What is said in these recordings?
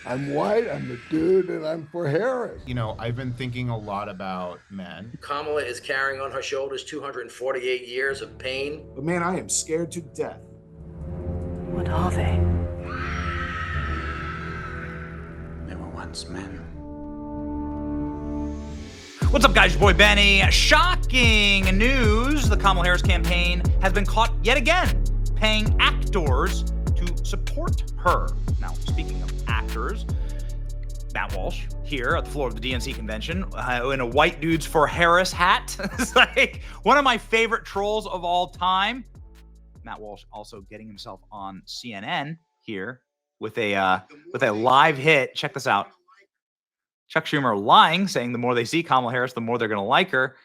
I'm white, I'm a dude, and I'm for Harris. You know, I've been thinking a lot about men. Kamala is carrying on her shoulders 248 years of pain. But man, I am scared to death. What are they? They were once men. What's up, guys? Your boy Benny. Shocking news. The Kamala Harris campaign has been caught yet again paying actors to support her. Now, speaking of actors, Matt Walsh here at the floor of the DNC convention in a white dudes for Harris hat. It's like one of my favorite trolls of all time. Matt Walsh also getting himself on CNN here with a live hit. Check this out. Chuck Schumer lying, saying the more they see Kamala Harris, the more they're going to like her.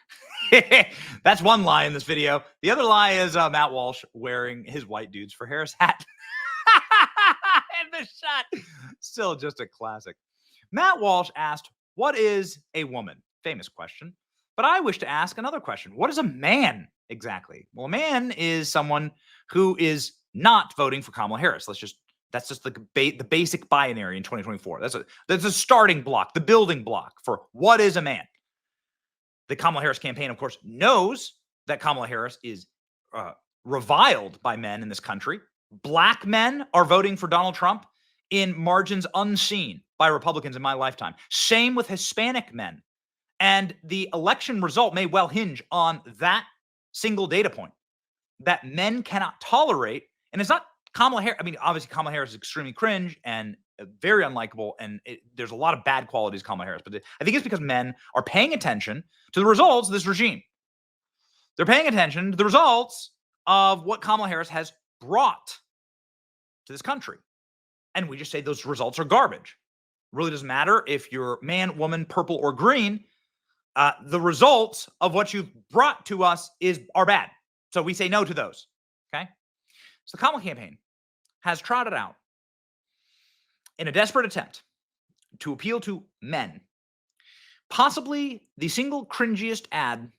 That's one lie in this video. The other lie is Matt Walsh wearing his white dudes for Harris hat. And the shot, still just a classic. Matt Walsh asked, what is a woman? Famous question. But I wish to ask another question. What is a man exactly? Well, a man is someone who is not voting for Kamala Harris. That's just the basic binary in 2024. That's a starting block, the building block for what is a man. The Kamala Harris campaign, of course, knows that Kamala Harris is reviled by men in this country. Black men are voting for Donald Trump in margins unseen by Republicans in my lifetime. Same with Hispanic men. And the election result may well hinge on that single data point that men cannot tolerate. And it's not Kamala Harris. I mean, obviously, Kamala Harris is extremely cringe and very unlikable. And there's a lot of bad qualities of Kamala Harris. But I think it's because men are paying attention to the results of this regime. They're paying attention to the results of what Kamala Harris has brought to this country. And we just say those results are garbage. It really doesn't matter if you're man, woman, purple, or green. The results of what you've brought to us are bad. So we say no to those. Okay? So the Kamala campaign has trotted out in a desperate attempt to appeal to men, possibly the single cringiest ad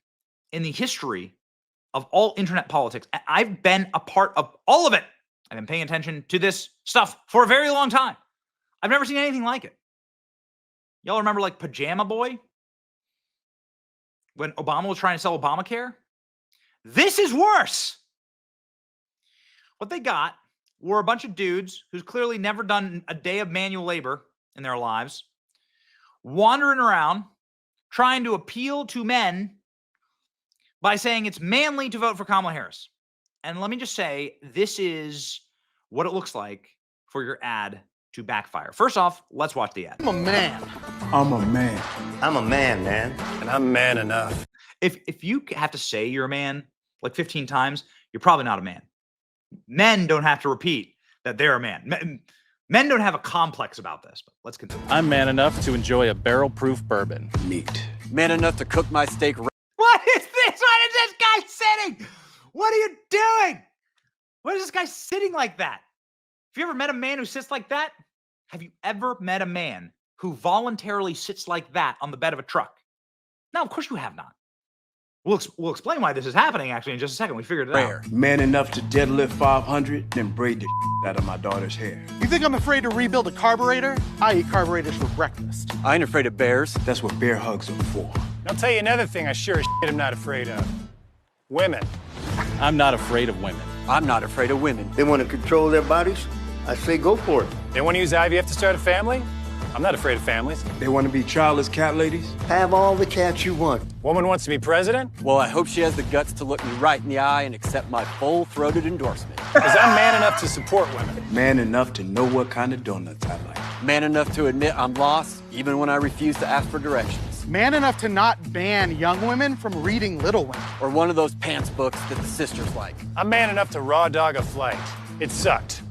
in the history of all internet politics. I've been a part of all of it. I've been paying attention to this stuff for a very long time. I've never seen anything like it. Y'all remember like Pajama Boy? When Obama was trying to sell Obamacare? This is worse. What they got were a bunch of dudes who's clearly never done a day of manual labor in their lives, wandering around trying to appeal to men by saying it's manly to vote for Kamala Harris. And let me just say, this is what it looks like for your ad to backfire. First off, let's watch the ad. I'm a man. I'm a man. I'm a man, man. And I'm man enough. If you have to say you're a man like 15 times, you're probably not a man. Men don't have to repeat that they're a man. Men don't have a complex about this, but let's continue. I'm man enough to enjoy a barrel-proof bourbon. Neat. Man enough to cook my steak. What is this? What is this guy sitting? What are you doing? What is this guy sitting like that? Have you ever met a man who sits like that? Have you ever met a man who voluntarily sits like that on the bed of a truck? No, of course you have not. We'll explain why this is happening, actually, in just a second. We figured it out. Man enough to deadlift 500, then braid the out of my daughter's hair. You think I'm afraid to rebuild a carburetor? I eat carburetors for breakfast. I ain't afraid of bears. That's what bear hugs are for. I'll tell you another thing I sure as shit am not afraid of. Women. I'm not afraid of women. I'm not afraid of women. They want to control their bodies? I say go for it. They want to use IVF to start a family? I'm not afraid of families. They want to be childless cat ladies? Have all the cats you want. Woman wants to be president? Well, I hope she has the guts to look me right in the eye and accept my full-throated endorsement. Because I'm man enough to support women. Man enough to know what kind of donuts I like. Man enough to admit I'm lost, even when I refuse to ask for directions. Man enough to not ban young women from reading Little Women. Or one of those pants books that the sisters like. I'm man enough to raw dog a flight. It sucked.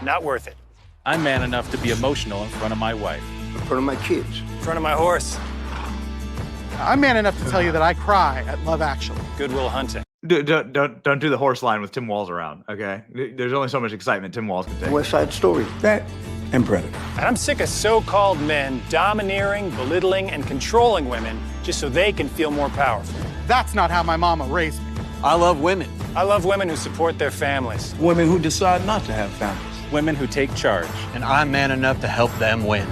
Not worth it. I'm man enough to be emotional in front of my wife. In front of my kids. In front of my horse. I'm man enough to tell you that I cry at Love Actually. Good Will Hunting. Don't do the horse line with Tim Walz around, okay? There's only so much excitement Tim Walz can take. West Side Story. That and Predator. And I'm sick of so-called men domineering, belittling, and controlling women just so they can feel more powerful. That's not how my mama raised me. I love women. I love women who support their families. Women who decide not to have families. women who take charge. And I'm man enough to help them win.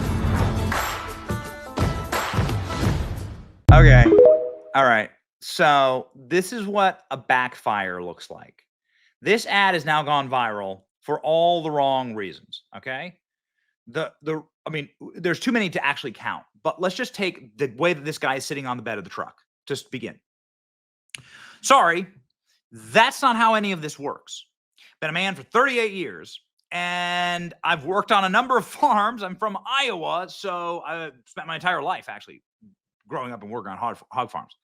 Okay. All right. So this is what a backfire looks like. This ad has now gone viral for all the wrong reasons. Okay. I mean, there's too many to actually count, but let's just take the way that this guy is sitting on the bed of the truck. Just begin. Sorry, that's not how any of this works. Been a man for 38 years, and I've worked on a number of farms. I'm from Iowa, so I spent my entire life actually growing up and working on hog farms.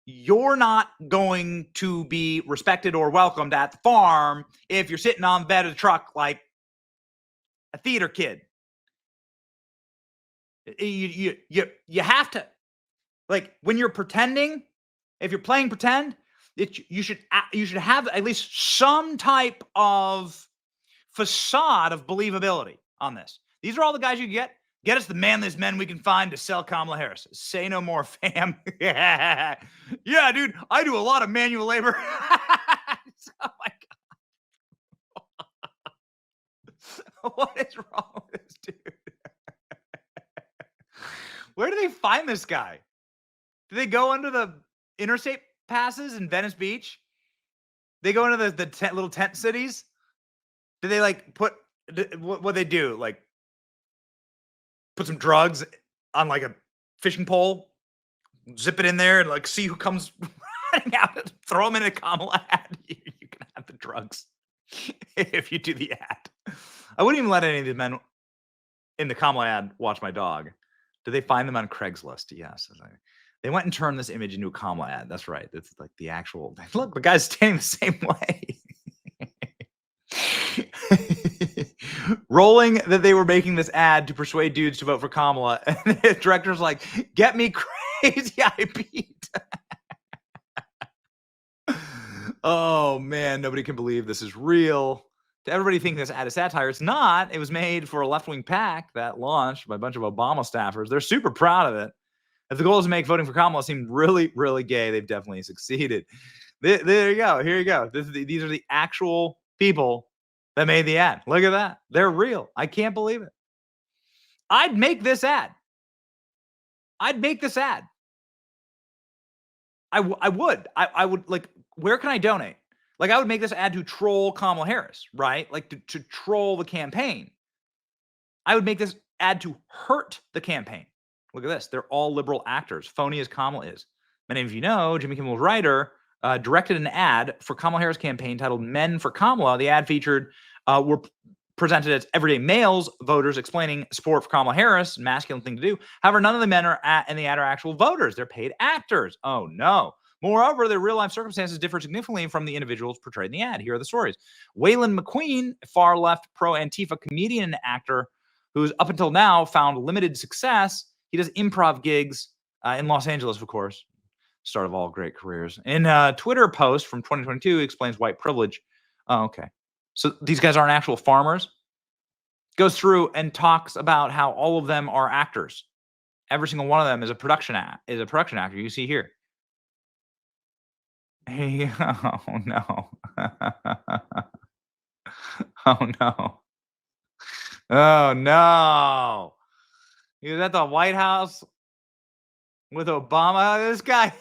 You're not going to be respected or welcomed at the farm if you're sitting on the bed of the truck like a theater kid. You have to, like, when you're pretending, if you're playing pretend, you should have at least some type of facade of believability on this. These are all the guys you get. Get us the manliest men we can find to sell Kamala Harris. Say no more, fam. Yeah, dude, I do a lot of manual labor. Oh my God. What is wrong with this dude? Where do they find this guy? Do they go under the interstate passes in Venice Beach? They go into the little tent cities? Do they like what they do? Like put some drugs on like a fishing pole, zip it in there, and like see who comes running out and throw them in a Kamala ad. You can have the drugs if you do the ad. I wouldn't even let any of these men in the Kamala ad watch my dog. Did they find them on Craigslist? Yes. They went and turned this image into a Kamala ad. That's right. It's like the actual, look, the guy's standing the same way. Rolling that they were making this ad to persuade dudes to vote for Kamala. And the director's like, get me crazy, I beat. Oh, man. Nobody can believe this is real. To everybody think this ad is satire, it's not. It was made for a left-wing PAC that launched by a bunch of Obama staffers. They're super proud of it. If the goal is to make voting for Kamala seem really, really gay, they've definitely succeeded. There you go. Here you go. These are the actual people that made the ad. Look at that. They're real. I can't believe it. I'd make this ad. I would. I would, like, where can I donate? Like, I would make this ad to troll Kamala Harris, right? Like, to troll the campaign. I would make this ad to hurt the campaign. Look at this. They're all liberal actors, phony as Kamala is. Many of you know, Jimmy Kimmel's writer directed an ad for Kamala Harris' campaign titled Men for Kamala. The ad featured were presented as everyday males voters explaining support for Kamala Harris, masculine thing to do. However, none of the men in the ad are actual voters. They're paid actors. Oh, no. Moreover, their real-life circumstances differ significantly from the individuals portrayed in the ad. Here are the stories. Waylon McQueen, far-left pro-Antifa comedian and actor who's up until now found limited success. He does improv gigs in Los Angeles, of course. Start of all great careers. In a Twitter post from 2022, he explains white privilege. Oh, okay. So these guys aren't actual farmers. Goes through and talks about how all of them are actors. Every single one of them is a production actor. You see here. Hey, oh no. Oh no. Oh no. He was at the White House with Obama. This guy.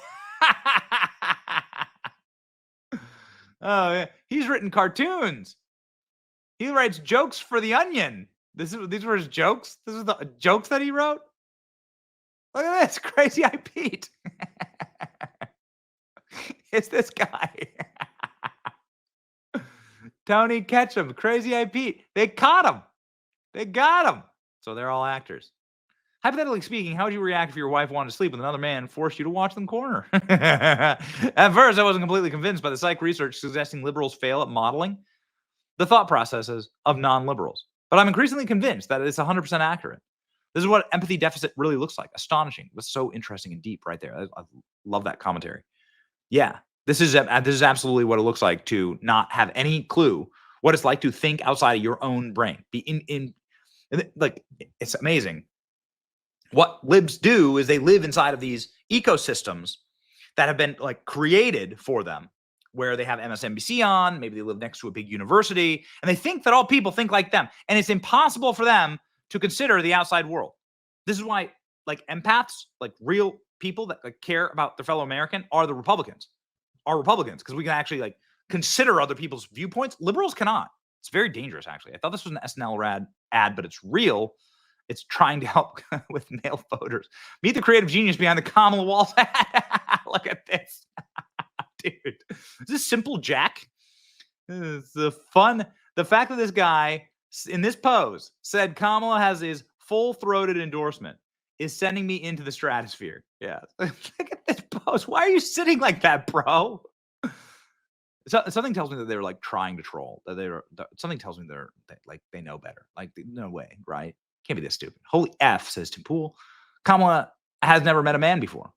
Oh, yeah. He's written cartoons. He writes jokes for The Onion. These were his jokes. This is the jokes that he wrote. Look at this. Crazy I Pete. It's this guy. Tony Ketchum, Crazy Eye Pete. They caught him. They got him. So they're all actors. Hypothetically speaking, how would you react if your wife wanted to sleep with another man and forced you to watch them corner? At first, I wasn't completely convinced by the psych research suggesting liberals fail at modeling the thought processes of non-liberals. But I'm increasingly convinced that it's 100% accurate. This is what empathy deficit really looks like. Astonishing, but so interesting and deep right there. I love that commentary. Yeah, this is absolutely what it looks like to not have any clue what it's like to think outside of your own brain. Like, it's amazing. What libs do is they live inside of these ecosystems that have been like created for them where they have MSNBC on, maybe they live next to a big university, and they think that all people think like them. And it's impossible for them to consider the outside world. This is why, like, empaths, like real people that like, care about their fellow American are Republicans, because we can actually like consider other people's viewpoints. Liberals cannot. It's very dangerous, actually. I thought this was an SNL ad, but it's real. It's trying to help with male voters. Meet the creative genius behind the Kamala Walls ad. Look at this. Dude, is this Simple Jack? It's the fun. The fact that this guy in this pose said Kamala has his full-throated endorsement is sending me into the stratosphere. Yeah. Look at this pose. Why are you sitting like that, bro? Something tells me that they're like trying to troll. Something tells me they know better. Like, no way, right? Can't be this stupid. Holy F, says Tim Pool. Kamala has never met a man before.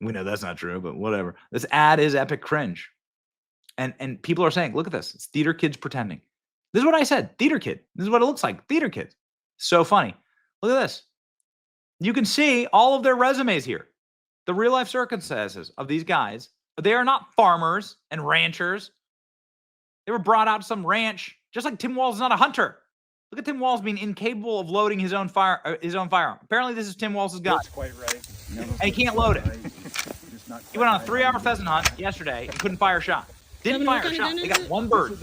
We know that's not true, but whatever. This ad is epic cringe. And people are saying, look at this. It's theater kids pretending. This is what I said. Theater kid. This is what it looks like. Theater kids. So funny. Look at this. You can see all of their resumes here. The real life circumstances of these guys. They are not farmers and ranchers. They were brought out to some ranch, just like Tim Walz is not a hunter. Look at Tim Walz being incapable of loading his own firearm. Apparently, this is Tim Walz's gun. That's quite right. And he can't load it. He went on a 3-hour pheasant hunt yesterday and couldn't fire a shot. Didn't fire a shot. They got one bird.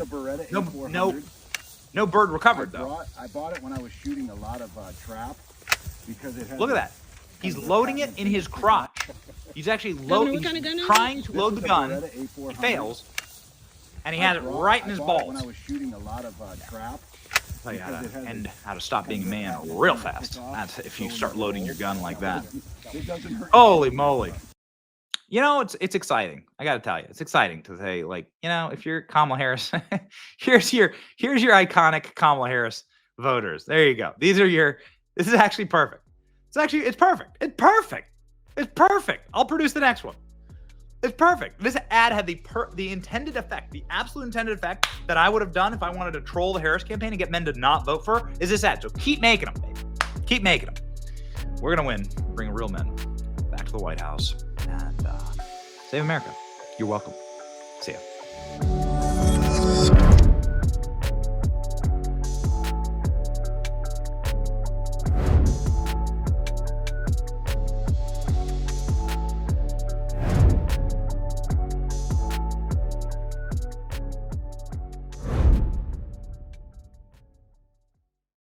No bird recovered, though. I bought it when I was shooting a lot of trap because it has. Look at that. He's loading it in his crotch. He's actually trying to load the gun. He fails. And he has it right in his balls. When I was shooting a lot of trap. Tell you how to stop being a man real fast. That's if you start loading your gun like that. Holy moly. You know, it's exciting. I got to tell you, it's exciting to say, like, you know, if you're Kamala Harris, here's your iconic Kamala Harris voters. There you go. This is actually perfect. It's perfect. It's perfect. It's perfect. I'll produce the next one. It's perfect. This ad had the intended effect, the absolute intended effect that I would have done if I wanted to troll the Harris campaign and get men to not vote for her, is this ad. So keep making them, baby. Keep making them. We're going to win. Bring real men back to the White House and save America. You're welcome. See ya.